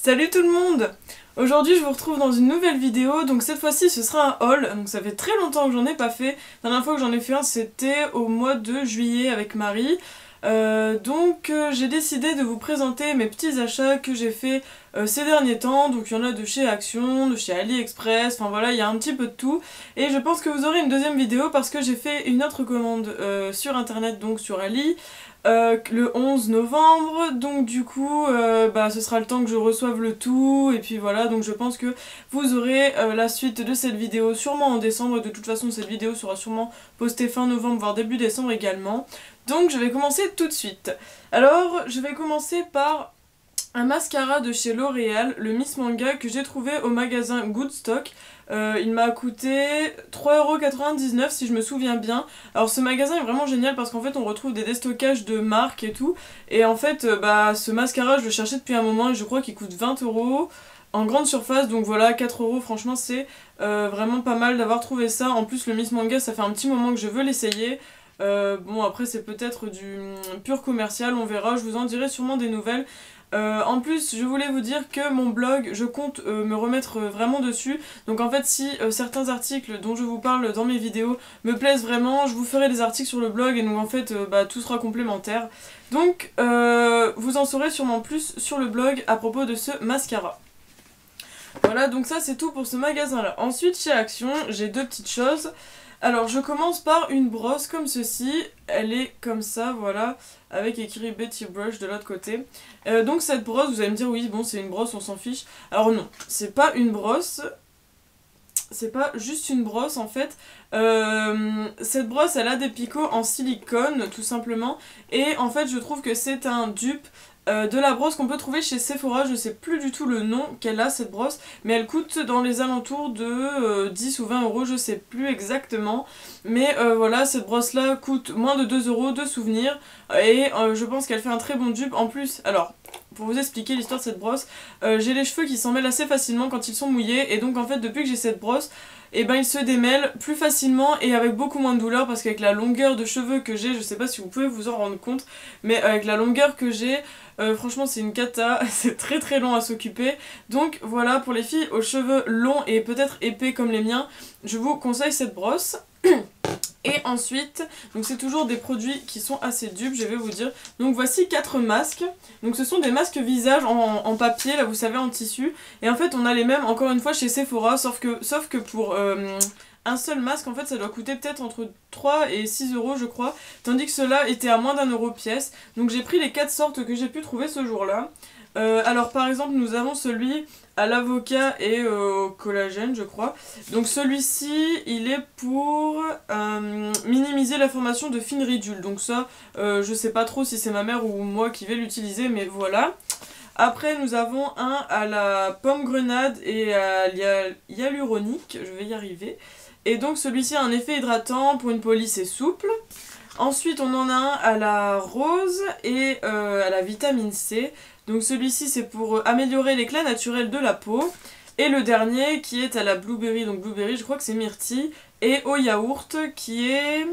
Salut tout le monde! Aujourd'hui je vous retrouve dans une nouvelle vidéo, donc cette fois-ci ce sera un haul, donc ça fait très longtemps que j'en ai pas fait. La dernière fois que j'en ai fait un c'était au mois de juillet avec Marie. J'ai décidé de vous présenter mes petits achats que j'ai fait ces derniers temps. Donc il y en a de chez Action, de chez AliExpress, enfin voilà, il y a un petit peu de tout. Et je pense que vous aurez une deuxième vidéo parce que j'ai fait une autre commande sur internet, donc sur Ali. Le 11 novembre, donc du coup ce sera le temps que je reçoive le tout et puis voilà, donc je pense que vous aurez la suite de cette vidéo sûrement en décembre. De toute façon cette vidéo sera sûrement postée fin novembre voire début décembre également, donc je vais commencer tout de suite. Alors je vais commencer par un mascara de chez L'Oréal, le Miss Manga, que j'ai trouvé au magasin Goodstock. Il m'a coûté 3,99€ si je me souviens bien. Alors ce magasin est vraiment génial parce qu'en fait on retrouve des déstockages de marques et tout. Et en fait ce mascara je le cherchais depuis un moment et je crois qu'il coûte 20€ en grande surface. Donc voilà, 4€ franchement c'est vraiment pas mal d'avoir trouvé ça. En plus le Miss Manga ça fait un petit moment que je veux l'essayer. Bon après c'est peut-être du pur commercial, on verra, je vous en dirai sûrement des nouvelles. En plus je voulais vous dire que mon blog je compte me remettre vraiment dessus, donc en fait si certains articles dont je vous parle dans mes vidéos me plaisent vraiment, je vous ferai des articles sur le blog et donc en fait tout sera complémentaire. Donc vous en saurez sûrement plus sur le blog à propos de ce mascara. Voilà, donc ça c'est tout pour ce magasin là. Ensuite chez Action j'ai deux petites choses. Alors je commence par une brosse comme ceci, elle est comme ça, voilà, avec écrit Betty Brush de l'autre côté. Donc cette brosse, vous allez me dire oui bon c'est une brosse, on s'en fiche. Alors non, c'est pas une brosse, c'est pas juste une brosse en fait. Cette brosse elle a des picots en silicone tout simplement, et en fait je trouve que c'est un dupe de la brosse qu'on peut trouver chez Sephora. Je sais plus du tout le nom qu'elle a cette brosse, mais elle coûte dans les alentours de 10 ou 20€, je sais plus exactement. Mais voilà, cette brosse là coûte moins de 2€ de souvenir, et je pense qu'elle fait un très bon dupe. En plus, alors pour vous expliquer l'histoire de cette brosse, j'ai les cheveux qui s'en mêlent assez facilement quand ils sont mouillés, et donc en fait depuis que j'ai cette brosse, et ben ils se démêlent plus facilement et avec beaucoup moins de douleur, parce qu'avec la longueur de cheveux que j'ai, je sais pas si vous pouvez vous en rendre compte, mais avec la longueur que j'ai, franchement c'est une cata, c'est très très long à s'occuper. Donc voilà, pour les filles aux cheveux longs et peut-être épais comme les miens, je vous conseille cette brosse. Et ensuite, donc c'est toujours des produits qui sont assez dupes, je vais vous dire. Donc voici 4 masques. Donc ce sont des masques visage en papier, là vous savez, en tissu. Et en fait on a les mêmes encore une fois chez Sephora, sauf que pour un seul masque en fait ça doit coûter peut-être entre 3 et 6€ je crois. Tandis que ceux-là étaient à moins d'1€ pièce. Donc j'ai pris les 4 sortes que j'ai pu trouver ce jour-là. Alors par exemple nous avons celui à l'avocat et au collagène je crois. Donc celui-ci il est pour minimiser la formation de fines ridules. Donc ça je sais pas trop si c'est ma mère ou moi qui vais l'utiliser, mais voilà. Après nous avons un à la pomme grenade et à hyaluronique, je vais y arriver. Et donc celui-ci a un effet hydratant pour une peau lisse et souple. Ensuite on en a un à la rose et à la vitamine C. Donc celui-ci c'est pour améliorer l'éclat naturel de la peau. Et le dernier qui est à la blueberry, donc blueberry je crois que c'est myrtille, et au yaourt qui est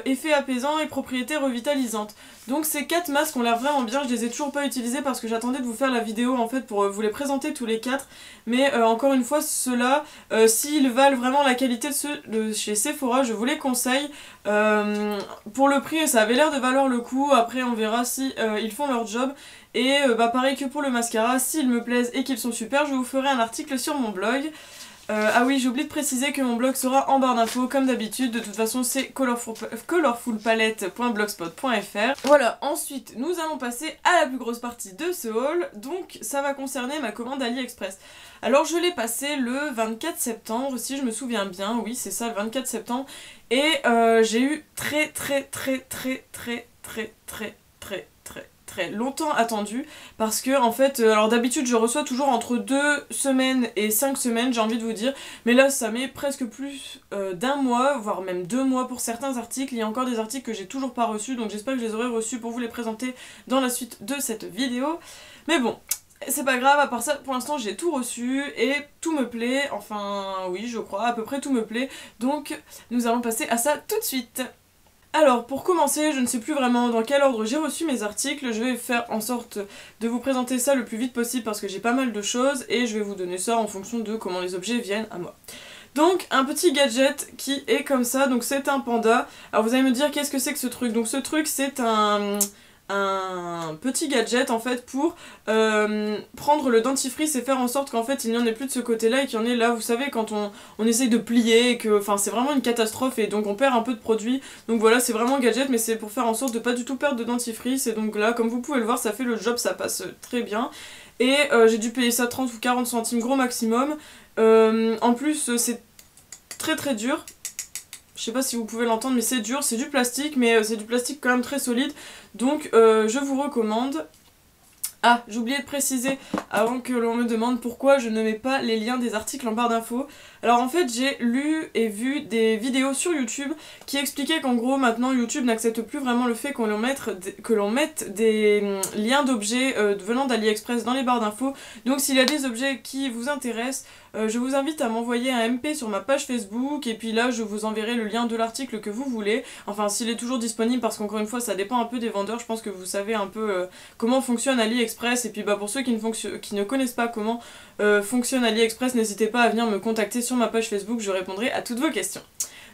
effet apaisant et propriétés revitalisantes. Donc ces 4 masques ont l'air vraiment bien, je les ai toujours pas utilisés parce que j'attendais de vous faire la vidéo en fait pour vous les présenter tous les 4. Mais encore une fois ceux-là, s'ils valent vraiment la qualité de ceux de chez Sephora, je vous les conseille. Pour le prix ça avait l'air de valoir le coup, après on verra si ils font leur job. Et pareil que pour le mascara, s'ils me plaisent et qu'ils sont super, je vous ferai un article sur mon blog. Ah oui, j'ai oublié de préciser que mon blog sera en barre d'infos comme d'habitude. De toute façon c'est colorfulpalette.blogspot.fr. Voilà, ensuite nous allons passer à la plus grosse partie de ce haul. Donc ça va concerner ma commande AliExpress. Alors je l'ai passée le 24 septembre si je me souviens bien. Oui c'est ça, le 24 septembre. Et j'ai eu très longtemps attendu, parce que en fait alors d'habitude je reçois toujours entre 2 semaines et 5 semaines, j'ai envie de vous dire, mais là ça met presque plus d'un mois, voire même 2 mois pour certains articles. Il y a encore des articles que j'ai toujours pas reçus, donc j'espère que je les aurai reçus pour vous les présenter dans la suite de cette vidéo. Mais bon, c'est pas grave, à part ça pour l'instant j'ai tout reçu et tout me plaît, enfin oui je crois, à peu près tout me plaît, donc nous allons passer à ça tout de suite. Alors pour commencer, je ne sais plus vraiment dans quel ordre j'ai reçu mes articles, je vais faire en sorte de vous présenter ça le plus vite possible parce que j'ai pas mal de choses et je vais vous donner ça en fonction de comment les objets viennent à moi. Donc un petit gadget qui est comme ça, donc c'est un panda. Alors vous allez me dire qu'est-ce que c'est que ce truc? Donc ce truc c'est un petit gadget en fait pour prendre le dentifrice et faire en sorte qu'en fait il n'y en ait plus de ce côté là et qu'il y en ait là, vous savez quand on essaye de plier et que enfin c'est vraiment une catastrophe et donc on perd un peu de produit. Donc voilà, c'est vraiment un gadget mais c'est pour faire en sorte de pas du tout perdre de dentifrice et donc là comme vous pouvez le voir ça fait le job, ça passe très bien. Et j'ai dû payer ça 30 ou 40 centimes gros maximum. En plus c'est très très dur. Je sais pas si vous pouvez l'entendre mais c'est dur, c'est du plastique mais c'est du plastique quand même très solide. Donc je vous recommande. Ah, j'ai oublié de préciser avant que l'on me demande pourquoi je ne mets pas les liens des articles en barre d'infos. Alors en fait j'ai lu et vu des vidéos sur YouTube qui expliquaient qu'en gros maintenant YouTube n'accepte plus vraiment le fait que l'on mette des liens d'objets venant d'AliExpress dans les barres d'infos. Donc s'il y a des objets qui vous intéressent, je vous invite à m'envoyer un MP sur ma page Facebook et puis là je vous enverrai le lien de l'article que vous voulez. Enfin s'il est toujours disponible parce qu'encore une fois ça dépend un peu des vendeurs, je pense que vous savez un peu comment fonctionne AliExpress et puis bah pour ceux qui ne connaissent pas comment fonctionne AliExpress, n'hésitez pas à venir me contacter sur ma page Facebook, je répondrai à toutes vos questions.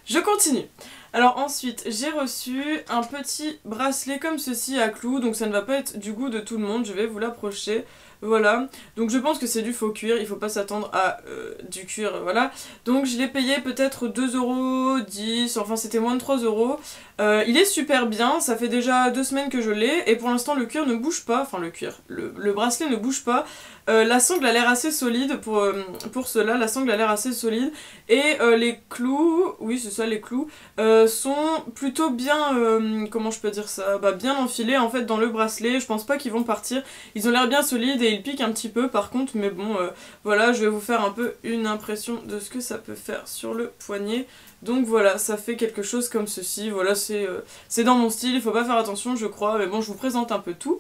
Je continue. Alors ensuite, j'ai reçu un petit bracelet comme ceci à clous, donc ça ne va pas être du goût de tout le monde, je vais vous l'approcher. Voilà, donc je pense que c'est du faux cuir, il faut pas s'attendre à du cuir, voilà. Donc je l'ai payé peut-être 2,10 €, enfin c'était moins de 3 €. Il est super bien, ça fait déjà 2 semaines que je l'ai, et pour l'instant le cuir ne bouge pas, enfin le cuir, le bracelet ne bouge pas. La sangle a l'air assez solide pour cela, la sangle a l'air assez solide, et les clous, oui c'est ça les clous, sont plutôt bien, comment je peux dire ça, bah, bien enfilés en fait dans le bracelet, je pense pas qu'ils vont partir, ils ont l'air bien solides et ils piquent un petit peu par contre, mais bon, voilà, je vais vous faire un peu une impression de ce que ça peut faire sur le poignet. Donc voilà, ça fait quelque chose comme ceci, voilà, c'est dans mon style, il faut pas faire attention je crois, mais bon je vous présente un peu tout.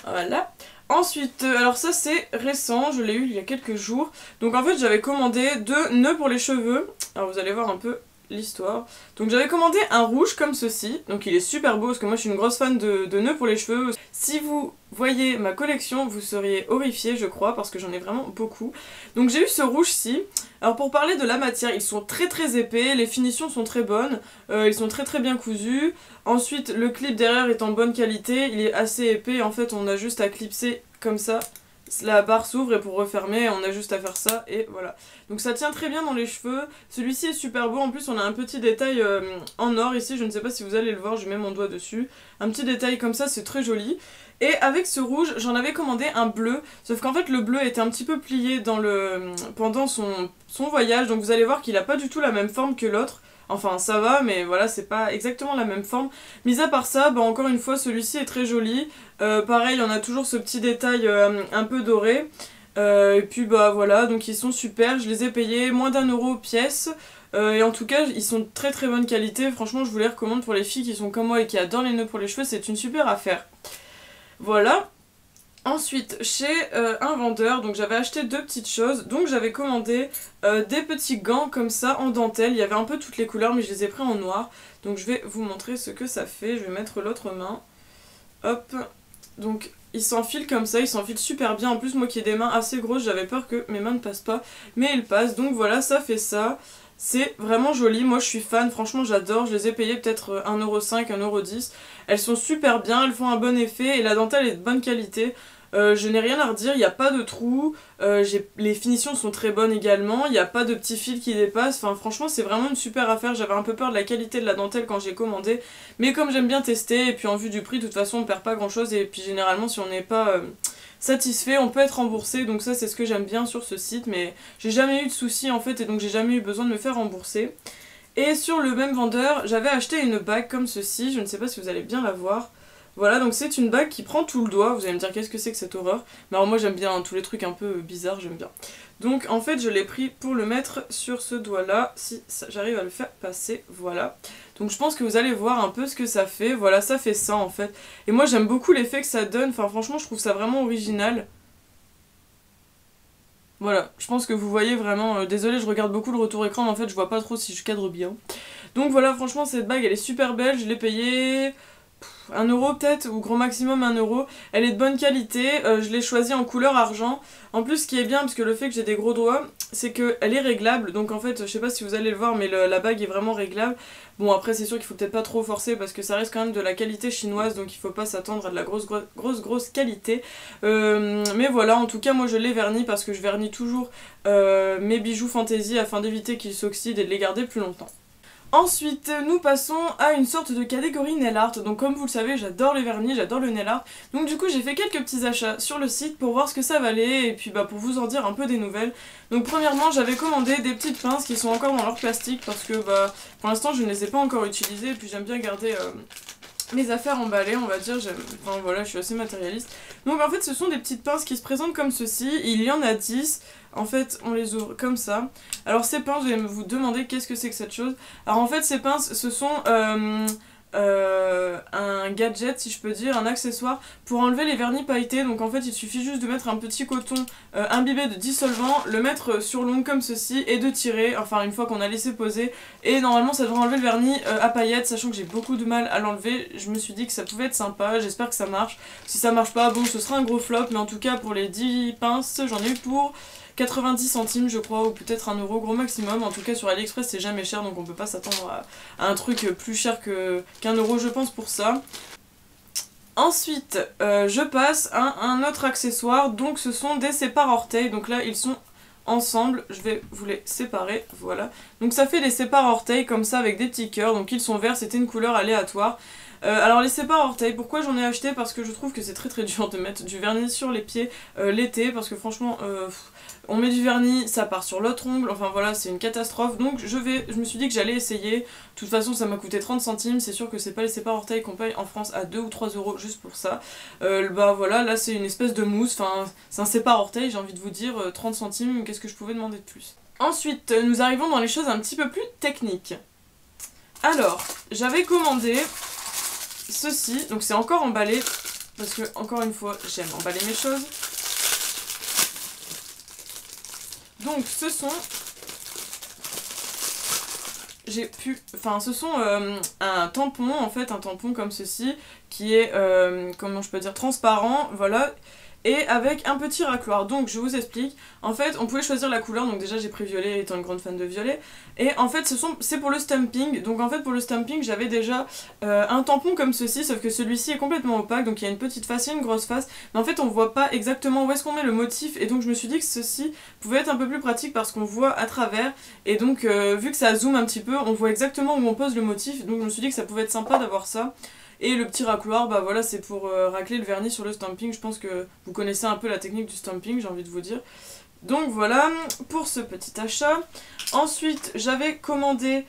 Voilà. Ensuite, alors ça c'est récent, je l'ai eu il y a quelques jours. Donc en fait j'avais commandé 2 nœuds pour les cheveux. Alors vous allez voir un peu l'histoire. Donc j'avais commandé un rouge comme ceci. Donc il est super beau parce que moi je suis une grosse fan de nœuds pour les cheveux. Si vous voyez ma collection, vous seriez horrifiés je crois parce que j'en ai vraiment beaucoup. Donc j'ai eu ce rouge-ci. Alors pour parler de la matière, ils sont très très épais, les finitions sont très bonnes, ils sont très très bien cousus. Ensuite le clip derrière est en bonne qualité, il est assez épais, en fait on a juste à clipser comme ça. La barre s'ouvre et pour refermer on a juste à faire ça et voilà. Donc ça tient très bien dans les cheveux, celui-ci est super beau, en plus on a un petit détail en or ici, je ne sais pas si vous allez le voir, je mets mon doigt dessus. Un petit détail comme ça, c'est très joli. Et avec ce rouge, j'en avais commandé un bleu, sauf qu'en fait le bleu était un petit peu plié pendant son voyage, donc vous allez voir qu'il a pas du tout la même forme que l'autre. Enfin ça va mais voilà c'est pas exactement la même forme. Mis à part ça, bah encore une fois celui-ci est très joli. Pareil on a toujours ce petit détail un peu doré. Et puis bah voilà donc ils sont super, je les ai payés moins d'1 € pièce. Et en tout cas ils sont de très très bonne qualité, franchement je vous les recommande pour les filles qui sont comme moi et qui adorent les nœuds pour les cheveux, c'est une super affaire. Voilà. Ensuite, chez un vendeur, donc j'avais acheté 2 petites choses, donc j'avais commandé des petits gants comme ça en dentelle, il y avait un peu toutes les couleurs mais je les ai pris en noir, donc je vais vous montrer ce que ça fait, je vais mettre l'autre main, hop, donc ils s'enfilent comme ça, ils s'enfilent super bien, en plus moi qui ai des mains assez grosses, j'avais peur que mes mains ne passent pas, mais ils passent, donc voilà, ça fait ça. C'est vraiment joli, moi je suis fan, franchement j'adore, je les ai payés peut-être 1,05 €, 1,10 €. Elles sont super bien, elles font un bon effet et la dentelle est de bonne qualité. Je n'ai rien à redire, il n'y a pas de trous, les finitions sont très bonnes également, il n'y a pas de petits fils qui dépassent, enfin franchement c'est vraiment une super affaire, j'avais un peu peur de la qualité de la dentelle quand j'ai commandé, mais comme j'aime bien tester, et puis en vue du prix de toute façon on perd pas grand chose, et puis généralement si on n'est pas satisfait on peut être remboursé, donc ça c'est ce que j'aime bien sur ce site, mais j'ai jamais eu de soucis en fait, et donc j'ai jamais eu besoin de me faire rembourser. Et sur le même vendeur, j'avais acheté une bague comme ceci, je ne sais pas si vous allez bien la voir. Voilà, donc c'est une bague qui prend tout le doigt, vous allez me dire qu'est-ce que c'est que cette horreur. Mais alors moi j'aime bien tous les trucs un peu bizarres, j'aime bien. Donc en fait je l'ai pris pour le mettre sur ce doigt là, si j'arrive à le faire passer, voilà. Donc je pense que vous allez voir un peu ce que ça fait, voilà ça fait ça en fait. Et moi j'aime beaucoup l'effet que ça donne, enfin franchement je trouve ça vraiment original. Voilà, je pense que vous voyez vraiment, désolée je regarde beaucoup le retour écran mais en fait je vois pas trop si je cadre bien. Donc voilà, franchement cette bague elle est super belle, je l'ai payée 1 € peut-être, ou grand maximum 1 €. Elle est de bonne qualité, je l'ai choisie en couleur argent. En plus, ce qui est bien, parce que le fait que j'ai des gros doigts, c'est qu'elle est réglable. Donc en fait, je sais pas si vous allez le voir, mais la bague est vraiment réglable. Bon, après, c'est sûr qu'il faut peut-être pas trop forcer, parce que ça reste quand même de la qualité chinoise, donc il faut pas s'attendre à de la grosse qualité. Mais voilà, en tout cas, moi je l'ai verni, parce que je vernis toujours mes bijoux fantaisie, afin d'éviter qu'ils s'oxydent et de les garder plus longtemps. Ensuite, nous passons à une sorte de catégorie nail art. Donc comme vous le savez, j'adore les vernis, j'adore le nail art. Donc du coup, j'ai fait quelques petits achats sur le site pour voir ce que ça valait et puis pour vous en dire un peu des nouvelles. Donc premièrement, j'avais commandé des petites pinces qui sont encore dans leur plastique parce que pour l'instant, je ne les ai pas encore utilisées et puis j'aime bien garder mes affaires emballées, on va dire. Enfin voilà, je suis assez matérialiste. Donc en fait, ce sont des petites pinces qui se présentent comme ceci. Il y en a 10. En fait, on les ouvre comme ça. Alors ces pinces, je vais vous demander qu'est-ce que c'est que cette chose. Alors en fait, ces pinces, ce sont un gadget, si je peux dire, un accessoire pour enlever les vernis pailletés. Donc en fait, il suffit juste de mettre un petit coton imbibé de dissolvant, le mettre sur l'ongle comme ceci et de tirer, enfin une fois qu'on a laissé poser. Et normalement, ça devrait enlever le vernis à paillettes, sachant que j'ai beaucoup de mal à l'enlever. Je me suis dit que ça pouvait être sympa, j'espère que ça marche. Si ça marche pas, bon, ce sera un gros flop, mais en tout cas, pour les 10 pinces, j'en ai eu pour 90 centimes je crois, ou peut-être 1 € gros maximum. En tout cas sur AliExpress c'est jamais cher, donc on peut pas s'attendre à un truc plus cher qu'un euro je pense pour ça. Ensuite je passe à un autre accessoire, donc ce sont des sépare-orteils. Donc là ils sont ensemble, je vais vous les séparer, voilà. Donc ça fait des sépare-orteils comme ça avec des petits cœurs, donc ils sont verts, c'était une couleur aléatoire. Alors les sépare-orteils, pourquoi j'en ai acheté? Parce que je trouve que c'est très dur de mettre du vernis sur les pieds l'été, parce que franchement on met du vernis, ça part sur l'autre ongle, enfin voilà, c'est une catastrophe. Donc je me suis dit que j'allais essayer. De toute façon ça m'a coûté 30 centimes, c'est sûr que c'est pas les sépare-orteils qu'on paye en France à 2 ou 3 € juste pour ça. Voilà, là c'est une espèce de mousse, enfin c'est un sépare-orteil, j'ai envie de vous dire, 30 centimes, qu'est-ce que je pouvais demander de plus? Ensuite, nous arrivons dans les choses un petit peu plus techniques. Alors, j'avais commandé ceci, donc c'est encore emballé, parce que encore une fois j'aime emballer mes choses. Donc ce sont un tampon, en fait, un tampon comme ceci, qui est, comment je peux dire, transparent, voilà, et avec un petit racloir. Donc je vous explique, en fait on pouvait choisir la couleur, donc déjà j'ai pris violet étant une grande fan de violet, et en fait c'est pour le stamping. Donc en fait pour le stamping j'avais déjà un tampon comme ceci, sauf que celui-ci est complètement opaque, donc il y a une petite face et une grosse face, mais en fait on voit pas exactement où est-ce qu'on met le motif, et donc je me suis dit que ceci pouvait être un peu plus pratique parce qu'on voit à travers, et donc vu que ça zoome un petit peu, on voit exactement où on pose le motif, donc je me suis dit que ça pouvait être sympa d'avoir ça. Et le petit racloir, voilà, c'est pour racler le vernis sur le stamping. Je pense que vous connaissez un peu la technique du stamping, j'ai envie de vous dire. Donc voilà, pour ce petit achat. Ensuite, j'avais commandé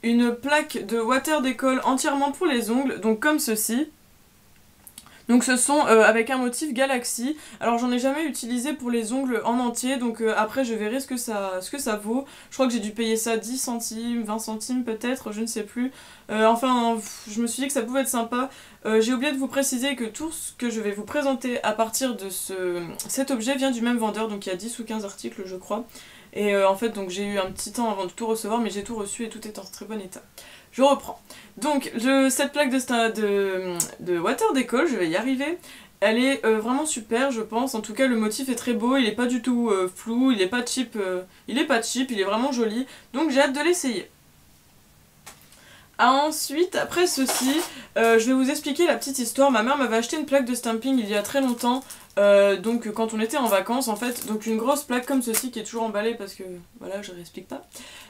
une plaque de water décolle entièrement pour les ongles, donc comme ceci. Donc ce sont avec un motif galaxie. Alors j'en ai jamais utilisé pour les ongles en entier, donc après je verrai ce que ça vaut. Je crois que j'ai dû payer ça 10 centimes, 20 centimes peut-être, je ne sais plus. Enfin, je me suis dit que ça pouvait être sympa. J'ai oublié de vous préciser que tout ce que je vais vous présenter à partir de cet objet vient du même vendeur, donc il y a 10 ou 15 articles je crois. Et en fait donc j'ai eu un petit temps avant de tout recevoir, mais j'ai tout reçu et tout est en très bon état. Je reprends. Donc cette plaque de water décolle, je vais y arriver. Elle est vraiment super je pense, en tout cas le motif est très beau, il est pas du tout flou, il est pas cheap, il est vraiment joli, donc j'ai hâte de l'essayer. Ensuite, après ceci, je vais vous expliquer la petite histoire. Ma mère m'avait acheté une plaque de stamping il y a très longtemps, donc quand on était en vacances en fait, donc une grosse plaque comme ceci qui est toujours emballée parce que voilà, je réexplique pas.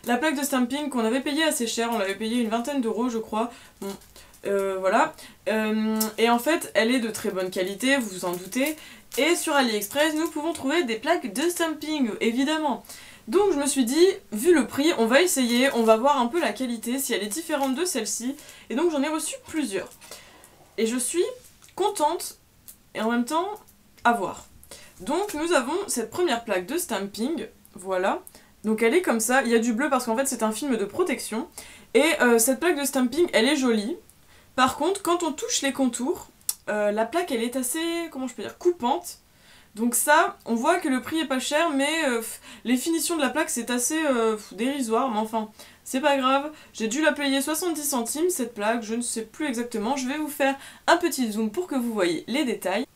La plaque de stamping qu'on avait payée assez cher, on l'avait payée une vingtaine d'euros je crois, bon, voilà. Et en fait elle est de très bonne qualité, vous vous en doutez, et sur AliExpress nous pouvons trouver des plaques de stamping, évidemment. Donc je me suis dit, vu le prix, on va essayer, on va voir un peu la qualité, si elle est différente de celle-ci. Et donc j'en ai reçu plusieurs. Et je suis contente, et en même temps, à voir. Donc nous avons cette première plaque de stamping, voilà. Donc elle est comme ça, il y a du bleu parce qu'en fait c'est un film de protection. Et cette plaque de stamping, elle est jolie. Par contre, quand on touche les contours, la plaque elle est assez, comment je peux dire, coupante. Donc ça, on voit que le prix est pas cher, mais les finitions de la plaque c'est assez dérisoire, mais enfin, c'est pas grave. J'ai dû la payer 70 centimes cette plaque, je ne sais plus exactement. Je vais vous faire un petit zoom pour que vous voyez les détails.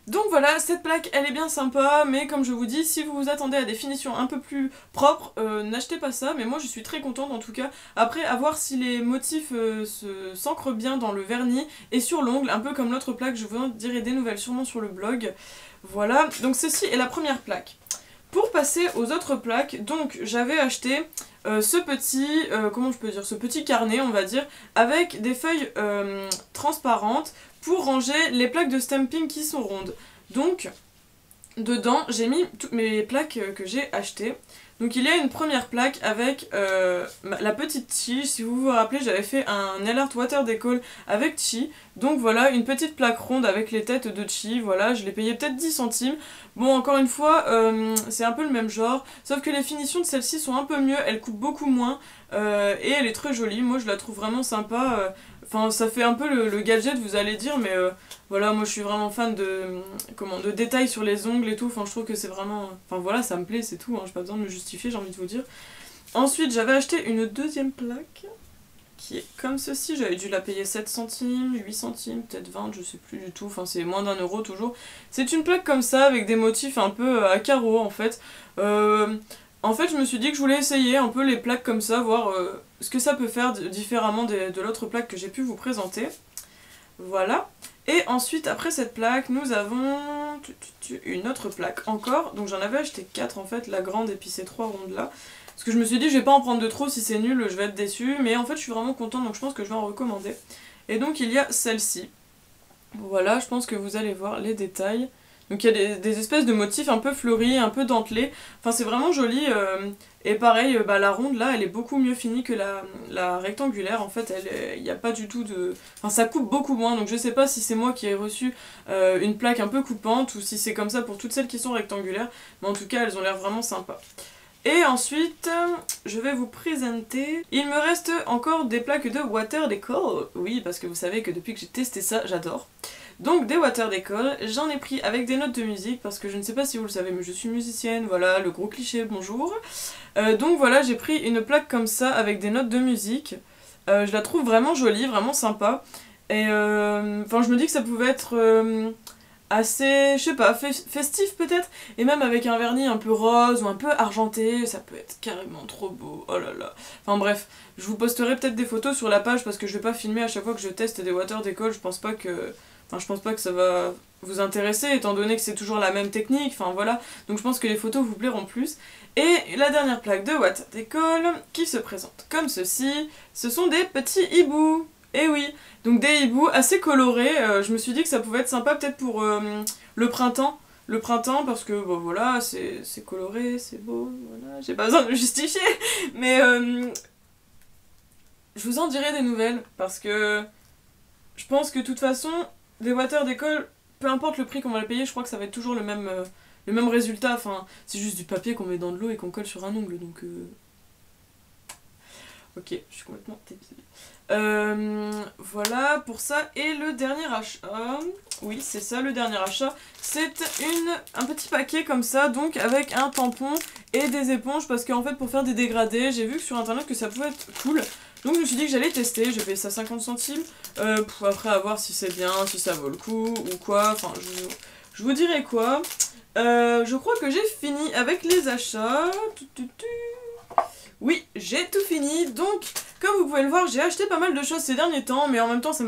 Donc voilà, cette plaque elle est bien sympa, mais comme je vous dis, si vous vous attendez à des finitions un peu plus propres, n'achetez pas ça, mais moi je suis très contente en tout cas. Après, à voir si les motifs s'ancrent bien dans le vernis et sur l'ongle, un peu comme l'autre plaque, je vous en dirai des nouvelles sûrement sur le blog. Voilà, donc ceci est la première plaque. Pour passer aux autres plaques, donc j'avais acheté ce petit, comment je peux dire, ce petit carnet on va dire, avec des feuilles transparentes pour ranger les plaques de stamping qui sont rondes. Donc dedans j'ai mis toutes mes plaques que j'ai achetées. Donc il y a une première plaque avec la petite tige. Si vous vous rappelez, j'avais fait un nail art water décolle avec chi. Donc voilà, une petite plaque ronde avec les têtes de chi. Voilà, je l'ai payé peut-être 10 centimes. Bon, encore une fois, c'est un peu le même genre. Sauf que les finitions de celle-ci sont un peu mieux. Elle coupe beaucoup moins. Et elle est très jolie. Moi, je la trouve vraiment sympa. Enfin, ça fait un peu le gadget, vous allez dire, mais voilà, moi je suis vraiment fan de détails sur les ongles et tout. Enfin, je trouve que c'est vraiment... Enfin voilà, ça me plaît, c'est tout, hein, j'ai pas besoin de me justifier, j'ai envie de vous dire. Ensuite, j'avais acheté une deuxième plaque, qui est comme ceci. J'avais dû la payer 7 centimes, 8 centimes, peut-être 20, je sais plus du tout. Enfin, c'est moins d'1 euro toujours. C'est une plaque comme ça, avec des motifs un peu à carreaux, en fait. En fait, je me suis dit que je voulais essayer un peu les plaques comme ça, voir ce que ça peut faire différemment de l'autre plaque que j'ai pu vous présenter. Voilà. Et ensuite, après cette plaque, nous avons une autre plaque encore. Donc j'en avais acheté 4 en fait, la grande et puis ces 3 rondes là. Parce que je me suis dit, je vais pas en prendre de trop, si c'est nul, je vais être déçue. Mais en fait, je suis vraiment contente, donc je pense que je vais en recommander. Et donc il y a celle-ci. Voilà, je pense que vous allez voir les détails. Donc il y a des espèces de motifs un peu fleuris, un peu dentelés. Enfin c'est vraiment joli. Et pareil, la ronde là, elle est beaucoup mieux finie que la rectangulaire. En fait, il n'y a pas du tout de... Enfin ça coupe beaucoup moins. Donc je sais pas si c'est moi qui ai reçu une plaque un peu coupante ou si c'est comme ça pour toutes celles qui sont rectangulaires. Mais en tout cas, elles ont l'air vraiment sympas. Et ensuite, je vais vous présenter... Il me reste encore des plaques de water décolle. Oui, parce que vous savez que depuis que j'ai testé ça, j'adore. Donc des water décolle, j'en ai pris avec des notes de musique parce que je ne sais pas si vous le savez mais je suis musicienne, voilà le gros cliché, bonjour. Donc voilà, j'ai pris une plaque comme ça avec des notes de musique. Je la trouve vraiment jolie, vraiment sympa. Et enfin je me dis que ça pouvait être assez, je sais pas, festif peut-être. Et même avec un vernis un peu rose ou un peu argenté, ça peut être carrément trop beau, oh là là. Enfin bref, je vous posterai peut-être des photos sur la page parce que je vais pas filmer à chaque fois que je teste des water décolle, je pense pas que ça va vous intéresser étant donné que c'est toujours la même technique, enfin voilà. Donc je pense que les photos vous plairont plus. Et la dernière plaque de water décolle qui se présente comme ceci, ce sont des petits hiboux. Et oui, donc des hiboux assez colorés, je me suis dit que ça pouvait être sympa peut-être pour le printemps. Le printemps parce que bon voilà, c'est coloré, c'est beau, voilà, j'ai pas besoin de le justifier. Mais je vous en dirai des nouvelles parce que je pense que de toute façon... Les water décolle, peu importe le prix qu'on va le payer, je crois que ça va être toujours le même résultat. Enfin, c'est juste du papier qu'on met dans de l'eau et qu'on colle sur un ongle, donc... Ok, je suis complètement débile. Voilà pour ça. Et le dernier achat... Oui, c'est ça, le dernier achat. C'est un petit paquet comme ça, donc avec un tampon et des éponges. Parce qu'en fait, pour faire des dégradés, j'ai vu que sur internet que ça pouvait être cool. Donc je me suis dit que j'allais tester, j'ai payé ça 50 centimes. Après à voir si c'est bien, si ça vaut le coup ou quoi. Enfin, je vous dirai quoi. Je crois que j'ai fini avec les achats. Oui, j'ai tout fini. Donc, comme vous pouvez le voir, j'ai acheté pas mal de choses ces derniers temps. Mais en même temps, ça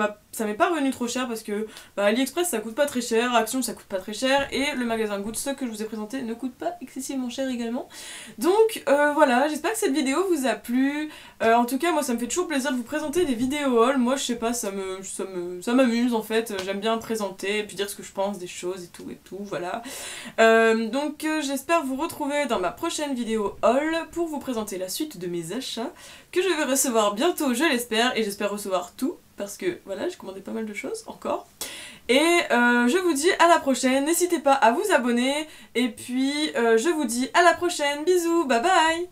m'est pas revenu trop cher parce que AliExpress ça coûte pas très cher, Action ça coûte pas très cher. Et le magasin Goodstock que je vous ai présenté ne coûte pas excessivement cher également. Donc voilà, j'espère que cette vidéo vous a plu. En tout cas, moi ça me fait toujours plaisir de vous présenter des vidéos haul. Moi je sais pas, ça m'amuse en fait. J'aime bien présenter et puis dire ce que je pense des choses et tout, voilà. Donc j'espère vous retrouver dans ma prochaine vidéo haul pour vous présenter la suite de mes achats que je vais recevoir bientôt, je l'espère, et j'espère recevoir tout parce que voilà, j'ai commandé pas mal de choses encore. Et je vous dis à la prochaine, n'hésitez pas à vous abonner et puis je vous dis à la prochaine, bisous, bye bye.